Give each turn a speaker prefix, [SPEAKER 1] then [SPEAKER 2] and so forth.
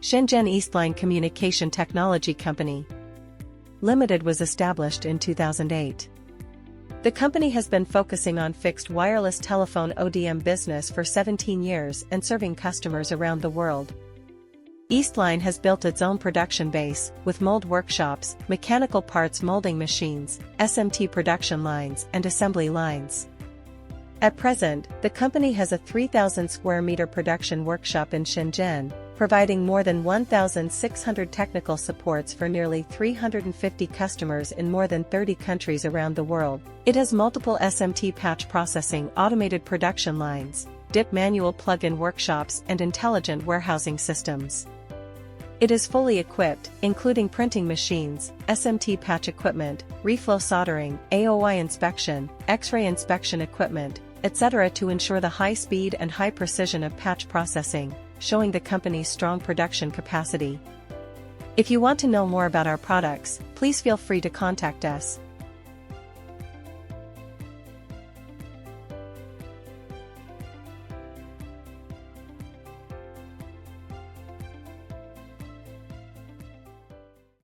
[SPEAKER 1] Shenzhen East Line Communication Technology Company Limited was established in 2008. The company has been focusing on fixed wireless telephone ODM business for 17 years and serving customers around the world. Eastline has built its own production base, with mold workshops, mechanical parts molding machines, SMT production lines and assembly lines. At present, the company has a 3,000 square meter production workshop in Shenzhen, providing more than 1,600 technical supports for nearly 350 customers in more than 30 countries around the world. It has multiple SMT patch processing automated production lines, DIP manual plug-in workshops and intelligent warehousing systems. It is fully equipped, including printing machines, SMT patch equipment, reflow soldering, AOI inspection, X-ray inspection equipment, etc. to ensure the high speed and high precision of patch processing, showing the company's strong production capacity. If you want to know more about our products, please feel free to contact us.